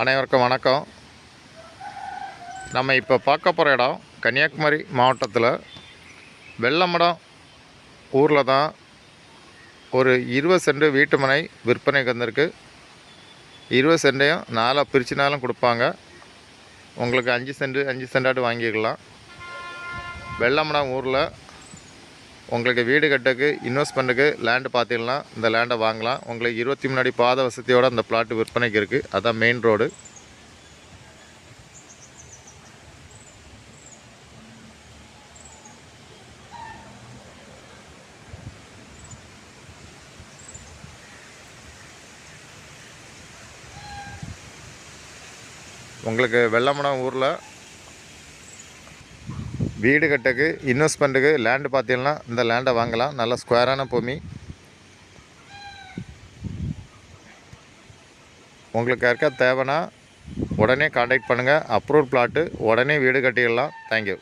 அனைவருக்கும் வணக்கம். நம்ம இப்போ பார்க்க போகிற இடம் கன்னியாகுமரி மாவட்டத்தில் வெள்ளமடம் ஊரில் தான் ஒரு 20 சென்ட் வீட்டு மனை விற்பனைக்கு வந்திருக்கு. 20 சென்ட்டையும் 4 பிரிச்சுனாலும் கொடுப்பாங்க. உங்களுக்கு 5 சென்ட் 5 சென்டாட்டு வாங்கிக்கலாம். வெள்ளமடம் ஊரில் உங்களுக்கு வீடு கட்டுறதுக்கு இன்வெஸ்ட்மெண்ட்டுக்கு லேண்டு பார்த்தீங்கன்னா இந்த லேண்டை வாங்கலாம். உங்களுக்கு 23 அடி பாதை வசதியோடு அந்த பிளாட்டு விற்பனைக்கு இருக்குது. அதுதான் மெயின் ரோடு. உங்களுக்கு வெள்ளமடம் ஊரில் வீடு கட்டுறதுக்கு இன்வெஸ்ட்மெண்ட்டுக்கு லேண்டு பார்த்தீங்கன்னா இந்த லேண்டை வாங்கலாம். நல்ல ஸ்கொயரான பூமி. உங்களுக்கு யாருக்கா தேவைன்னா உடனே கான்டாக்ட் பண்ணுங்கள். அப்ரூவல் பிளாட்டு உடனே வீடு கட்டிடலாம். தேங்க்யூ.